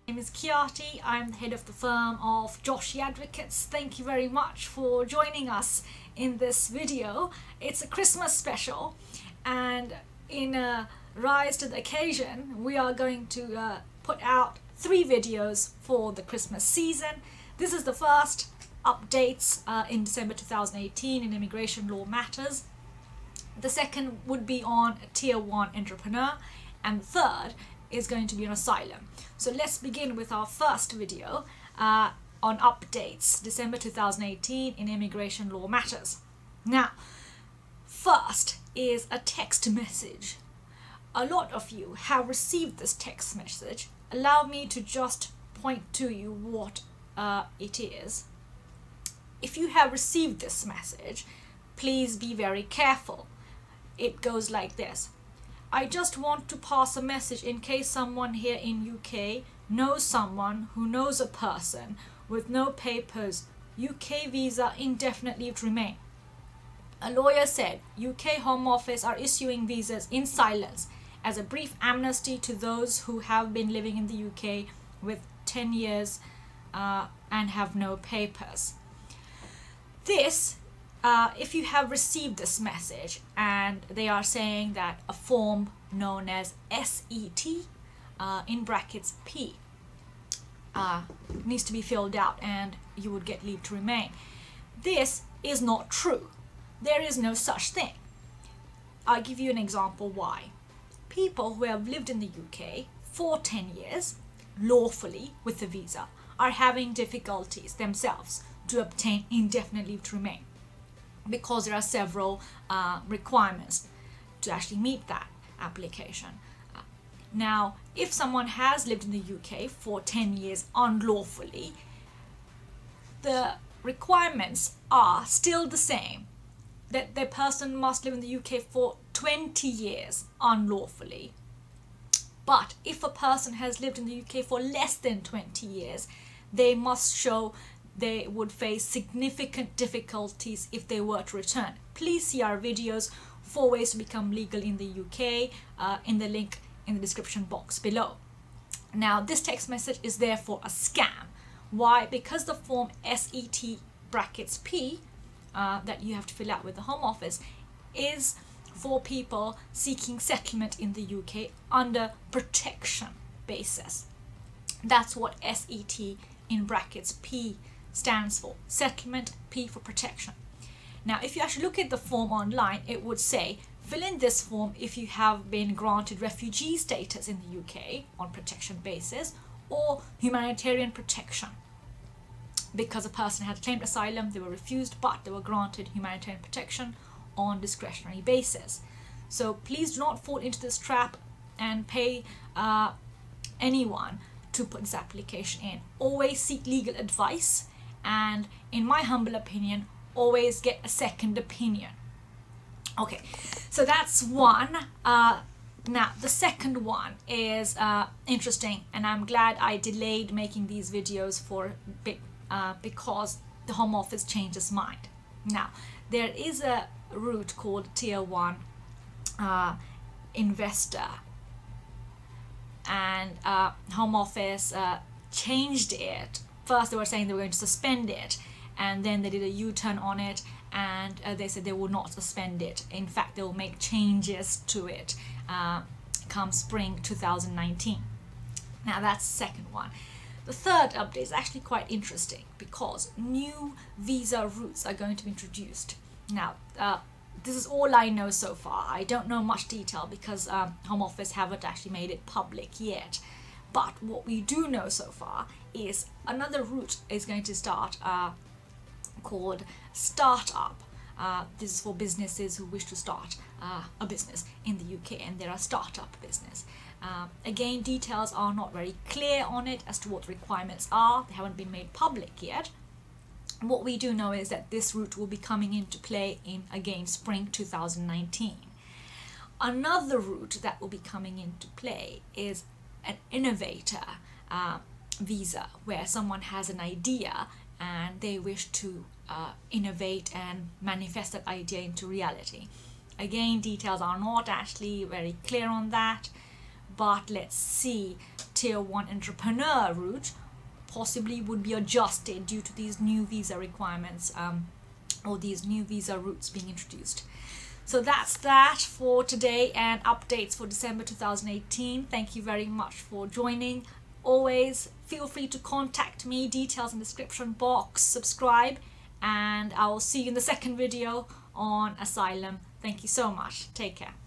My name is Kiati. I'm the head of the firm of Joshi Advocates. Thank you very much for joining us in this video. It's a Christmas special, and in a rise to the occasion, we are going to put out 3 videos for the Christmas season. This is the first updates in December 2018 in immigration law matters. The second would be on a tier 1 entrepreneur, and the third is going to be on asylum. So let's begin with our first video on updates December 2018 in immigration law matters. Now, first is a text message. A lot of you have received this text message. Allow me to just point to you what it is. If you have received this message, please be very careful. It goes like this. I just want to pass a message in case someone here in UK knows someone who knows a person with no papers, UK visa, indefinite leave to remain. A lawyer said UK Home Office are issuing visas in silence as a brief amnesty to those who have been living in the UK with 10 years and have no papers. This if you have received this message and they are saying that a form known as SET in brackets P needs to be filled out and you would get leave to remain. This is not true. There is no such thing. I'll give you an example why. People who have lived in the UK for 10 years lawfully with a visa are having difficulties themselves to obtain indefinite leave to remain, because there are several requirements to actually meet that application. Now, if someone has lived in the UK for 10 years unlawfully, the requirements are still the same, that the person must live in the UK for 20 years unlawfully. But if a person has lived in the UK for less than 20 years, they must show they would face significant difficulties if they were to return. Please see our videos 4 ways to become legal in the UK in the link in the description box below. Now, this text message is therefore a scam. Why? Because the form SET brackets P that you have to fill out with the Home Office is for people seeking settlement in the UK under protection basis. That's what SET in brackets P stands for. Settlement, P for protection. Now, if you actually look at the form online, it would say fill in this form if you have been granted refugee status in the UK on protection basis or humanitarian protection, because a person had claimed asylum, they were refused, but they were granted humanitarian protection on discretionary basis. So please do not fall into this trap and pay anyone to put this application in. Always seek legal advice, and in my humble opinion, always get a second opinion. Okay, so that's one. Now the second one is interesting, and I'm glad I delayed making these videos for a bit because the Home Office changed its mind. Now, there is a route called tier 1 investor, and Home Office changed it. First they were saying they were going to suspend it, and then they did a U-turn on it, and they said they will not suspend it. In fact, they will make changes to it come spring 2019. Now that's the second one. The third update is actually quite interesting because new visa routes are going to be introduced. Now, this is all I know so far. I don't know much detail because Home Office haven't actually made it public yet. But what we do know so far is another route is going to start called Startup. This is for businesses who wish to start a business in the UK, and they're a startup business. Again, details are not very clear on it as to what the requirements are. They haven't been made public yet. What we do know is that this route will be coming into play in, again, spring 2019. Another route that will be coming into play is an innovator visa, where someone has an idea and they wish to innovate and manifest that idea into reality. Again, details are not actually very clear on that, but let's see, tier 1 entrepreneur route possibly would be adjusted due to these new visa requirements or these new visa routes being introduced. So that's that for today and updates for December 2018. Thank you very much for joining. Always feel free to contact me, details in the description box, subscribe, and I will see you in the second video on asylum. Thank you so much. Take care.